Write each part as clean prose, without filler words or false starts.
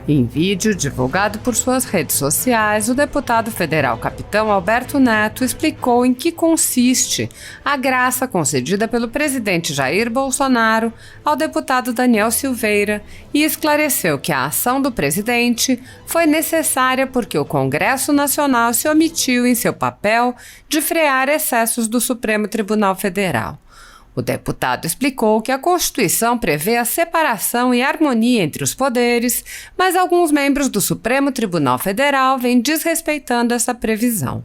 Em vídeo divulgado por suas redes sociais, o deputado federal Capitão Alberto Neto explicou em que consiste a graça concedida pelo presidente Jair Bolsonaro ao deputado Daniel Silveira e esclareceu que a ação do presidente foi necessária porque o Congresso Nacional se omitiu em seu papel de frear excessos do Supremo Tribunal Federal. O deputado explicou que a Constituição prevê a separação e harmonia entre os poderes, mas alguns membros do Supremo Tribunal Federal vêm desrespeitando essa previsão.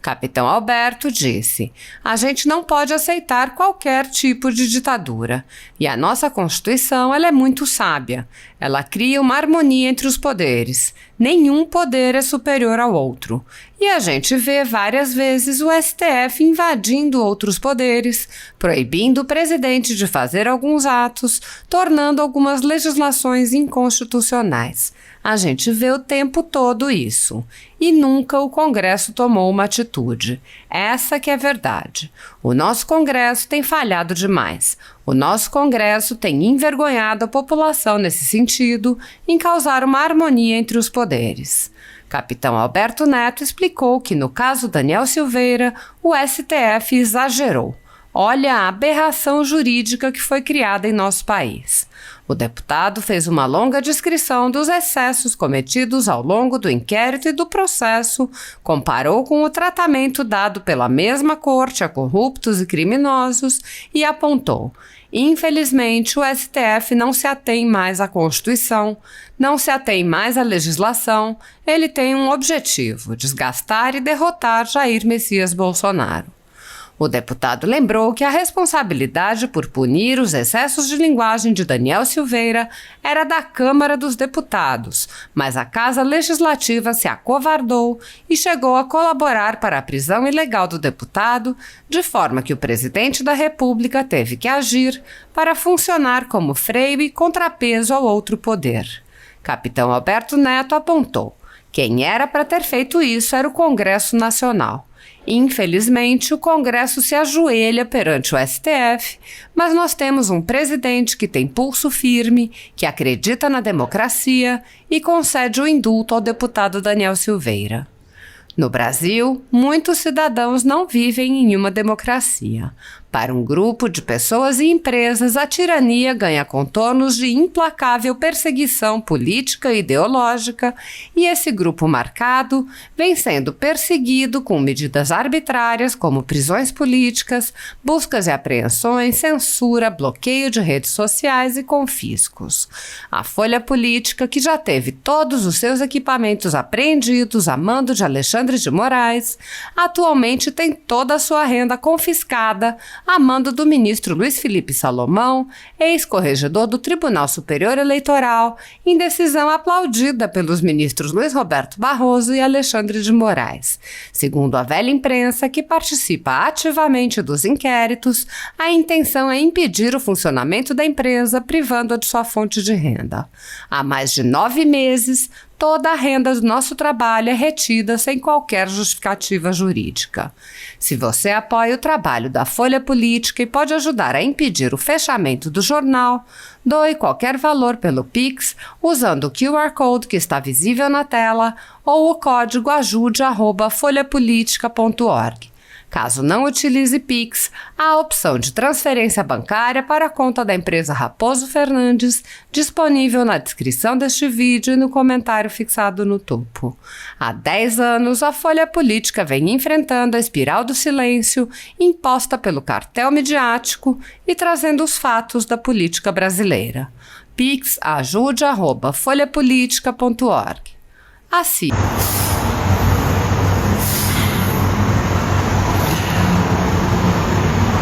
Capitão Alberto disse: "A gente não pode aceitar qualquer tipo de ditadura. E a nossa Constituição ela é muito sábia. Ela cria uma harmonia entre os poderes. Nenhum poder é superior ao outro. E a gente vê várias vezes o STF invadindo outros poderes, proibindo o presidente de fazer alguns atos, tornando algumas legislações inconstitucionais. A gente vê o tempo todo isso. E nunca o Congresso tomou uma atitude. Essa que é verdade. O nosso Congresso tem falhado demais. O nosso Congresso tem envergonhado a população nesse sentido, em causar uma harmonia entre os poderes." Capitão Alberto Neto explicou que, no caso Daniel Silveira, o STF exagerou. Olha a aberração jurídica que foi criada em nosso país. O deputado fez uma longa descrição dos excessos cometidos ao longo do inquérito e do processo, comparou com o tratamento dado pela mesma corte a corruptos e criminosos e apontou: infelizmente, o STF não se atém mais à Constituição, não se atém mais à legislação, ele tem um objetivo: desgastar e derrotar Jair Messias Bolsonaro. O deputado lembrou que a responsabilidade por punir os excessos de linguagem de Daniel Silveira era da Câmara dos Deputados, mas a Casa Legislativa se acovardou e chegou a colaborar para a prisão ilegal do deputado, de forma que o presidente da República teve que agir para funcionar como freio e contrapeso ao outro poder. Capitão Alberto Neto apontou: quem era para ter feito isso era o Congresso Nacional. Infelizmente, o Congresso se ajoelha perante o STF, mas nós temos um presidente que tem pulso firme, que acredita na democracia e concede o indulto ao deputado Daniel Silveira. No Brasil, muitos cidadãos não vivem em uma democracia. Para um grupo de pessoas e empresas, a tirania ganha contornos de implacável perseguição política e ideológica, e esse grupo marcado vem sendo perseguido com medidas arbitrárias como prisões políticas, buscas e apreensões, censura, bloqueio de redes sociais e confiscos. A Folha Política, que já teve todos os seus equipamentos apreendidos a mando de Alexandre de Moraes, atualmente tem toda a sua renda confiscada a mando do ministro Luiz Felipe Salomão, ex-corregedor do Tribunal Superior Eleitoral, em decisão aplaudida pelos ministros Luiz Roberto Barroso e Alexandre de Moraes. Segundo a velha imprensa, que participa ativamente dos inquéritos, a intenção é impedir o funcionamento da empresa, privando-a de sua fonte de renda. Há mais de 9 meses, toda a renda do nosso trabalho é retida sem qualquer justificativa jurídica. Se você apoia o trabalho da Folha Política e pode ajudar a impedir o fechamento do jornal, doe qualquer valor pelo Pix usando o QR Code que está visível na tela ou o código ajude@folhapolitica.org. Caso não utilize Pix, há a opção de transferência bancária para a conta da empresa Raposo Fernandes, disponível na descrição deste vídeo e no comentário fixado no topo. Há 10 anos, a Folha Política vem enfrentando a espiral do silêncio imposta pelo cartel midiático e trazendo os fatos da política brasileira. Pix ajude@folhapolitica.org. Assim.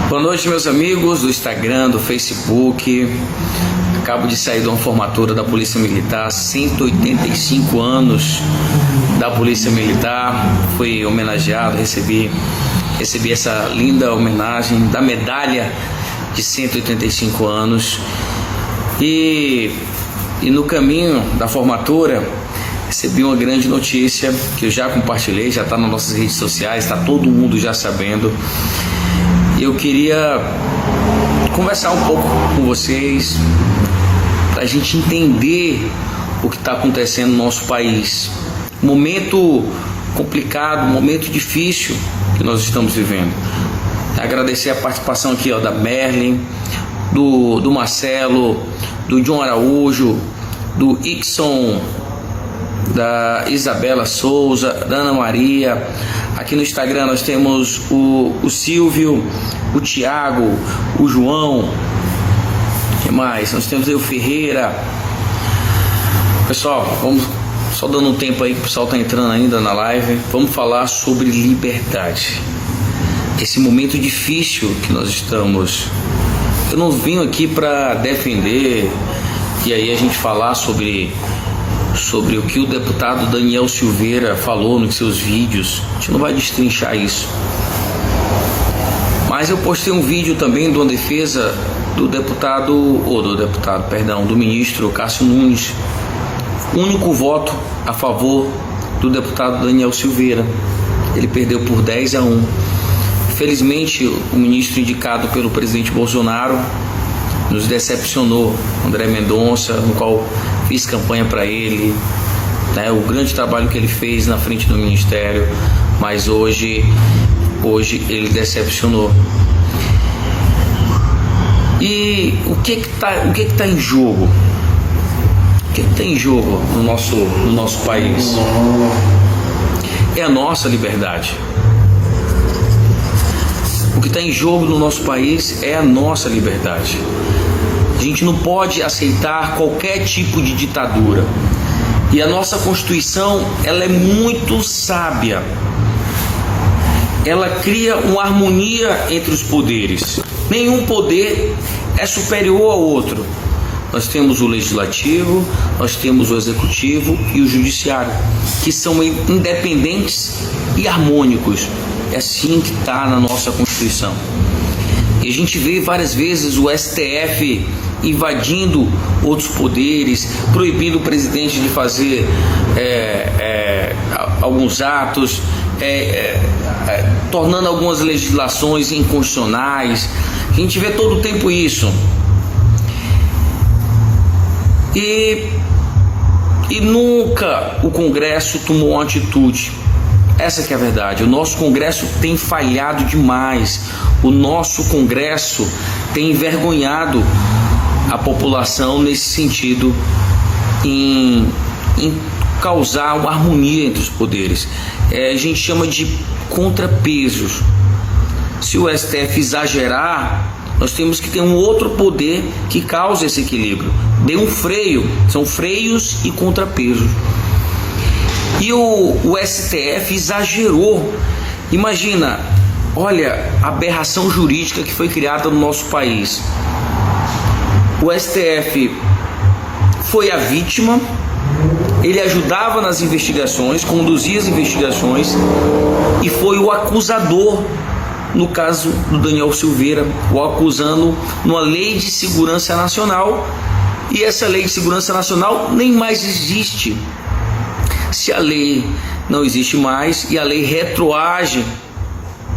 Boa noite, meus amigos do Instagram, do Facebook. Acabo de sair de uma formatura da Polícia Militar, 185 anos da Polícia Militar. Fui homenageado, recebi essa linda homenagem da medalha de 185 anos. E no caminho da formatura, recebi uma grande notícia que eu já compartilhei, já está nas nossas redes sociais, está todo mundo já sabendo. Eu queria conversar um pouco com vocês, para a gente entender o que está acontecendo no nosso país. Momento complicado, momento difícil que nós estamos vivendo. Agradecer a participação aqui da Merlin, do Marcelo, do John Araújo, do Ixon, da Isabela Souza, da Ana Maria. Aqui no Instagram nós temos o Silvio, o Tiago, o João. O que mais? Nós temos aí o Ferreira. Pessoal, vamos só dando um tempo aí que o pessoal está entrando ainda na live. Vamos falar sobre liberdade. Esse momento difícil que nós estamos. Eu não vim aqui para defender e aí a gente falar sobre o que o deputado Daniel Silveira falou nos seus vídeos. A gente não vai destrinchar isso. Mas eu postei um vídeo também de uma defesa do do ministro Cássio Nunes. Único voto a favor do deputado Daniel Silveira. Ele perdeu por 10-1. Felizmente, o ministro indicado pelo presidente Bolsonaro nos decepcionou, André Mendonça, no qual fiz campanha para ele, né, o grande trabalho que ele fez na frente do ministério, mas hoje ele decepcionou. E o que está em jogo? O que está em jogo no nosso país? É a nossa liberdade. O que está em jogo no nosso país é a nossa liberdade. A gente não pode aceitar qualquer tipo de ditadura. E a nossa Constituição, ela é muito sábia. Ela cria uma harmonia entre os poderes. Nenhum poder é superior ao outro. Nós temos o legislativo, nós temos o executivo e o judiciário, que são independentes e harmônicos. É assim que está na nossa Constituição. E a gente vê várias vezes o STF invadindo outros poderes, proibindo o presidente de fazer alguns atos, tornando algumas legislações inconstitucionais. A gente vê todo o tempo isso. E nunca o Congresso tomou uma atitude. Essa que é a verdade. O nosso Congresso tem falhado demais. O nosso Congresso tem envergonhado a população nesse sentido, em causar uma harmonia entre os poderes. A gente chama de contrapesos. Se o STF exagerar, nós temos que ter um outro poder que cause esse equilíbrio. Dê um freio. São freios e contrapesos. E o STF exagerou. Imagina, olha a aberração jurídica que foi criada no nosso país. O STF foi a vítima, ele ajudava nas investigações, conduzia as investigações e foi o acusador no caso do Daniel Silveira, o acusando numa lei de segurança nacional. E essa lei de segurança nacional nem mais existe. Se a lei não existe mais e a lei retroage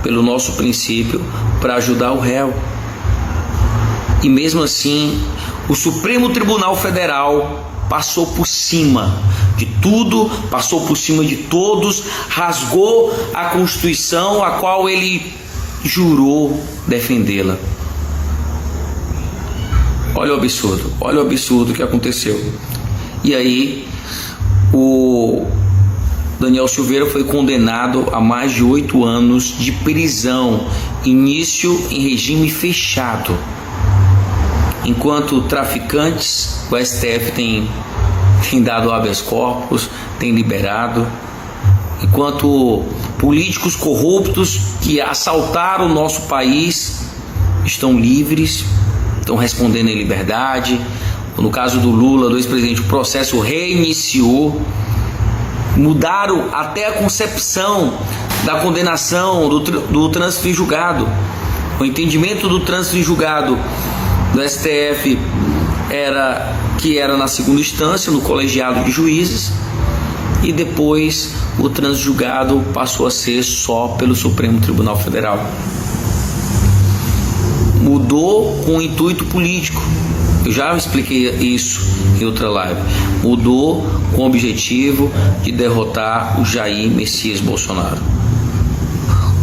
pelo nosso princípio para ajudar o réu. E mesmo assim, o Supremo Tribunal Federal passou por cima de tudo, passou por cima de todos, rasgou a Constituição, a qual ele jurou defendê-la. Olha o absurdo que aconteceu. E aí, o Daniel Silveira foi condenado a mais de 8 anos de prisão, início em regime fechado. Enquanto traficantes, o STF tem dado habeas corpus, tem liberado. Enquanto políticos corruptos que assaltaram o nosso país estão livres, estão respondendo em liberdade. No caso do Lula, do ex-presidente, o processo reiniciou. Mudaram até a concepção da condenação do trânsito em julgado. O entendimento do trânsito em julgado do STF era na segunda instância, no colegiado de juízes, e depois o trânsito julgado passou a ser só pelo Supremo Tribunal Federal. Mudou com intuito político. Eu já expliquei isso em outra live. Mudou com o objetivo de derrotar o Jair Messias Bolsonaro.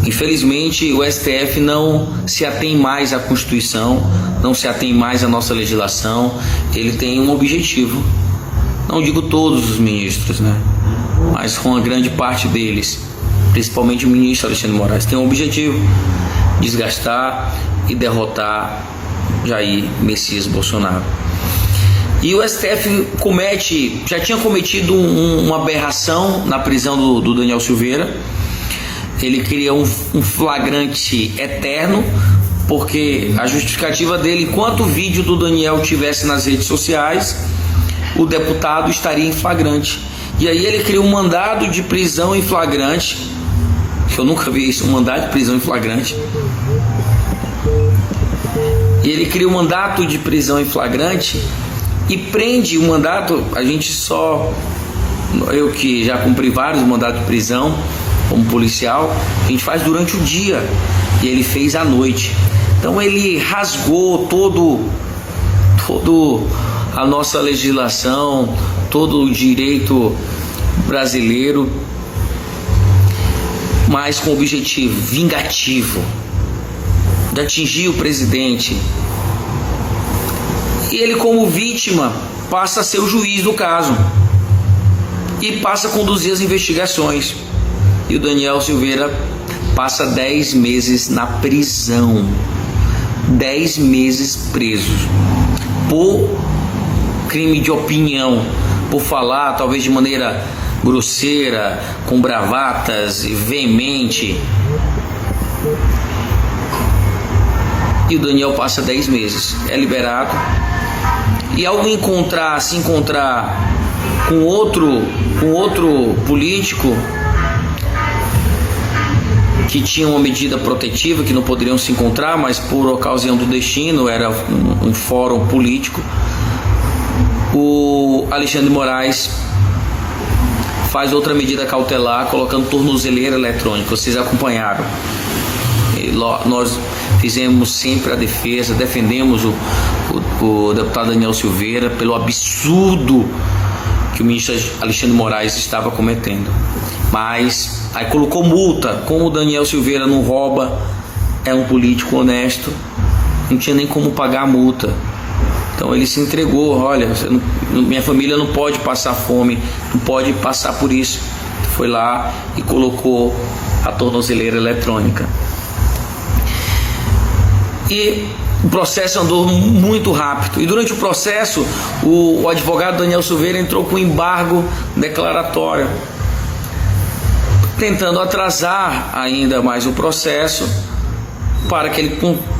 Infelizmente, o STF não se atém mais à Constituição, não se atém mais à nossa legislação. Ele tem um objetivo. Não digo todos os ministros, né? Mas com uma grande parte deles, principalmente o ministro Alexandre de Moraes, tem um objetivo: desgastar e derrotar Jair Messias Bolsonaro. E o STF já tinha cometido uma aberração na prisão do Daniel Silveira. Ele cria um flagrante eterno, porque a justificativa dele, enquanto o vídeo do Daniel estivesse nas redes sociais, o deputado estaria em flagrante. E aí ele cria um mandado de prisão em flagrante, que eu nunca vi isso, um mandado de prisão em flagrante. E ele cria um mandato de prisão em flagrante e prende o mandato. Eu que já cumpri vários mandatos de prisão como policial, a gente faz durante o dia e ele fez à noite. Então ele rasgou todo a nossa legislação, todo o direito brasileiro, mas com o objetivo vingativo de atingir o presidente. E ele, como vítima, passa a ser o juiz do caso e passa a conduzir as investigações. E o Daniel Silveira passa 10 meses na prisão, 10 meses preso por crime de opinião, por falar talvez de maneira grosseira, com bravatas, veemente. E o Daniel passa 10 meses, é liberado. E ao se encontrar com outro político que tinha uma medida protetiva, que não poderiam se encontrar, mas por ocasião do destino, era um fórum político, o Alexandre de Moraes faz outra medida cautelar, colocando tornozeleira eletrônica. Vocês acompanharam. Nós fizemos sempre a defesa, defendemos o deputado Daniel Silveira pelo absurdo que o ministro Alexandre de Moraes estava cometendo. Mas aí colocou multa. Como o Daniel Silveira não rouba, é um político honesto, não tinha nem como pagar a multa. Então ele se entregou. Olha, minha família não pode passar fome, não pode passar por isso. Foi lá e colocou a tornozeleira eletrônica. E o processo andou muito rápido. E durante o processo, o advogado Daniel Silveira entrou com embargo declaratório, tentando atrasar ainda mais o processo para que ele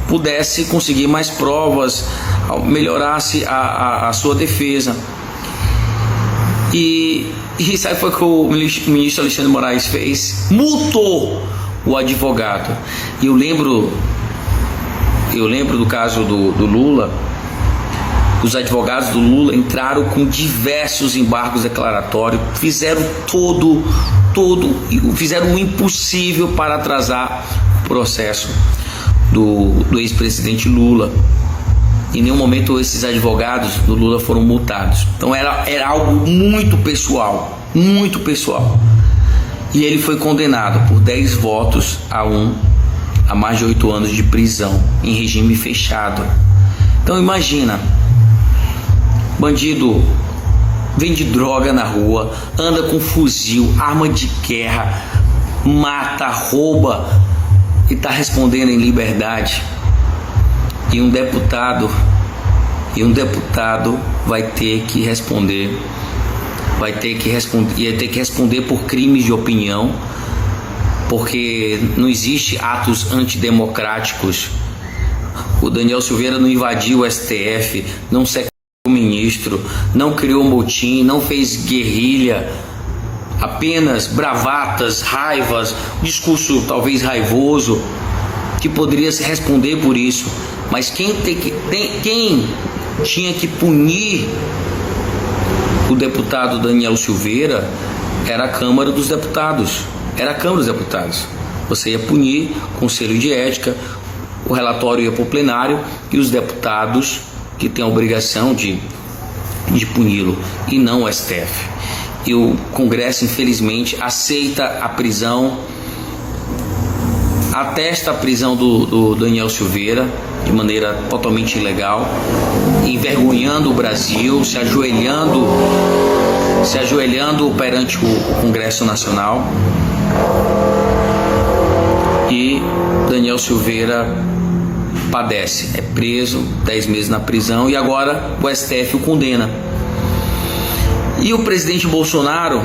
pudesse conseguir mais provas, melhorasse a sua defesa. E sabe o que o ministro Alexandre de Moraes fez? Multou o advogado. E eu lembro do caso do Lula. Os advogados do Lula entraram com diversos embargos declaratórios, fizeram fizeram o impossível para atrasar o processo do ex-presidente Lula. Em nenhum momento esses advogados do Lula foram multados. Então era algo muito pessoal, muito pessoal. E ele foi condenado por 10 votos a 1 a mais de 8 anos de prisão em regime fechado. Então imagina, bandido vende droga na rua, anda com fuzil, arma de guerra, mata, rouba e está respondendo em liberdade. E um deputado vai ter que responder, ia ter que responder por crimes de opinião, porque não existe atos antidemocráticos. O Daniel Silveira não invadiu o STF, não sequestrou o ministro, não criou motim, não fez guerrilha, apenas bravatas, raivas, discurso talvez raivoso, que poderia se responder por isso. Mas quem tinha que punir o deputado Daniel Silveira era a Câmara dos Deputados. Você ia punir, Conselho de Ética, o relatório ia para o plenário e os deputados que tem a obrigação de puni-lo, e não o STF. E o Congresso, infelizmente, aceita a prisão, atesta a prisão do Daniel Silveira de maneira totalmente ilegal, envergonhando o Brasil, se ajoelhando perante o Congresso Nacional. E Daniel Silveira padece, é preso, 10 meses na prisão, e agora o STF o condena. E o presidente Bolsonaro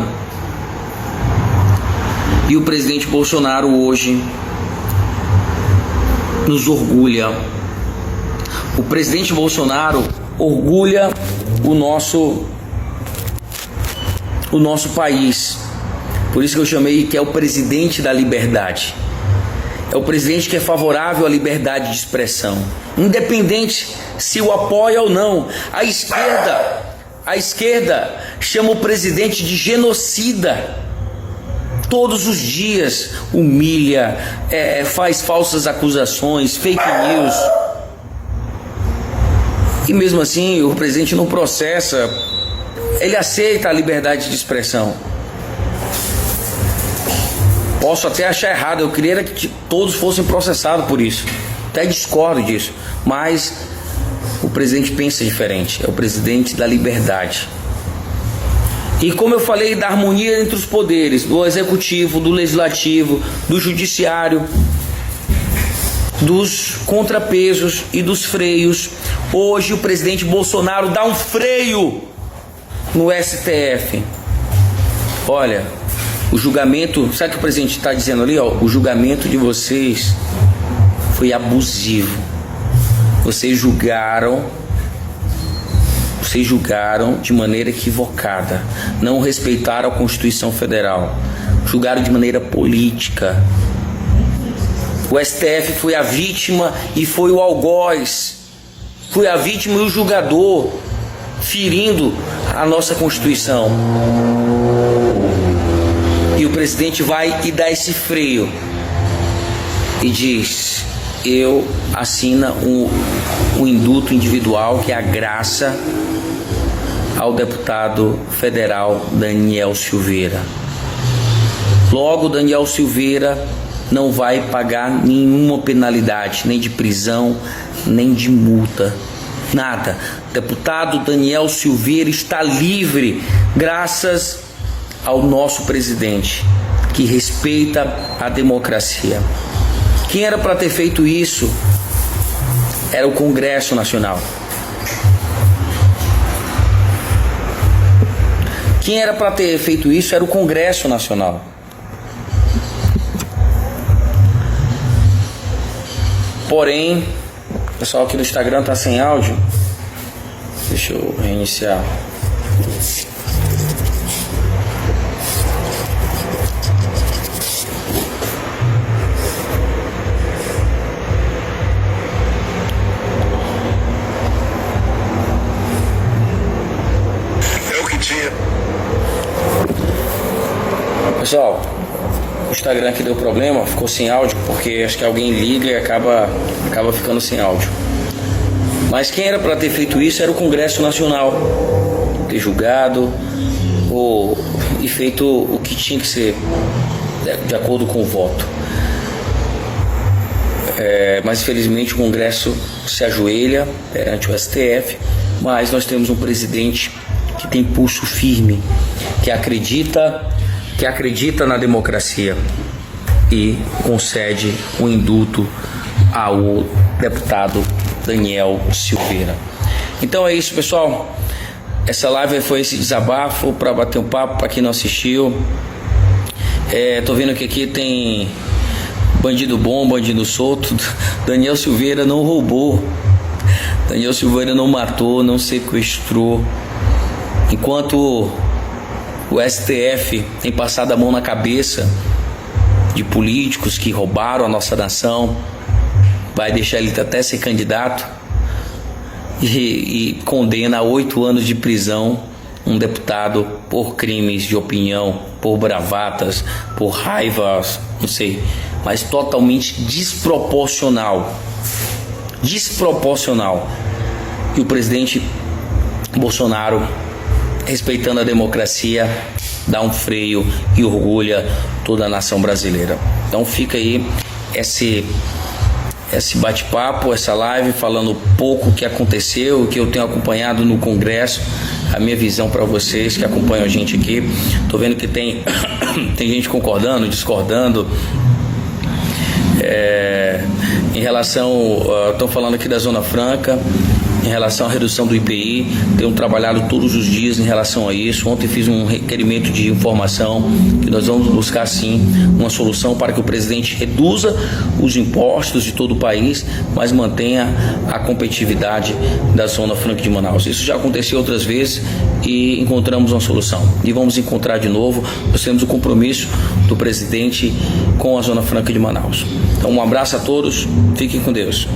hoje nos orgulha. O presidente Bolsonaro orgulha o nosso país. Por isso que eu chamei que é o presidente da liberdade. É o presidente que é favorável à liberdade de expressão, independente se o apoia ou não. A esquerda chama o presidente de genocida. Todos os dias humilha, faz falsas acusações, fake news. E mesmo assim o presidente não processa, ele aceita a liberdade de expressão. Posso até achar errado, eu queria que todos fossem processados por isso, até discordo disso, mas o presidente pensa diferente, é o presidente da liberdade. E como eu falei, da harmonia entre os poderes, do executivo, do legislativo, do judiciário, dos contrapesos e dos freios. Hoje o presidente Bolsonaro dá um freio no STF. Olha, o julgamento, sabe o que o presidente está dizendo ali? O julgamento de vocês foi abusivo. Vocês julgaram de maneira equivocada, não respeitaram a Constituição Federal, julgaram de maneira política. O STF foi a vítima e foi o algoz, foi a vítima e o julgador, ferindo a nossa Constituição. E o presidente vai e dá esse freio e diz: eu assino um indulto individual, que é a graça ao deputado federal Daniel Silveira. Logo, Daniel Silveira não vai pagar nenhuma penalidade, nem de prisão, nem de multa, nada. O deputado Daniel Silveira está livre, graças ao nosso presidente, que respeita a democracia. Quem era para ter feito isso era o Congresso Nacional. Quem era para ter feito isso era o Congresso Nacional. Porém, o pessoal aqui no Instagram está sem áudio. Deixa eu reiniciar. Pessoal, o Instagram aqui deu problema, ficou sem áudio, porque acho que alguém liga e acaba ficando sem áudio. Mas quem era para ter feito isso era o Congresso Nacional, ter julgado e feito o que tinha que ser, de acordo com o voto. Mas infelizmente o Congresso se ajoelha perante o STF, mas nós temos um presidente que tem pulso firme, que acredita na democracia e concede um indulto ao deputado Daniel Silveira. Então é isso, pessoal. Essa live foi esse desabafo para bater um papo para quem não assistiu. Tô vendo que aqui tem bandido bom, bandido solto. Daniel Silveira não roubou, Daniel Silveira não matou, não sequestrou. Enquanto o STF tem passado a mão na cabeça de políticos que roubaram a nossa nação, vai deixar ele até ser candidato, e condena a 8 anos de prisão um deputado por crimes de opinião, por bravatas, por raivas, não sei, mas totalmente desproporcional. e o presidente Bolsonaro, respeitando a democracia, dá um freio e orgulha toda a nação brasileira. Então fica aí esse bate-papo, essa live, falando um pouco o que aconteceu, o que eu tenho acompanhado no Congresso, a minha visão para vocês que acompanham a gente aqui. Tô vendo que tem gente concordando, discordando. Em relação, estão falando aqui da Zona Franca, em relação à redução do IPI, tenho trabalhado todos os dias em relação a isso. Ontem fiz um requerimento de informação que nós vamos buscar sim uma solução para que o presidente reduza os impostos de todo o país, mas mantenha a competitividade da Zona Franca de Manaus. Isso já aconteceu outras vezes e encontramos uma solução. E vamos encontrar de novo. Nós temos o compromisso do presidente com a Zona Franca de Manaus. Então um abraço a todos, fiquem com Deus.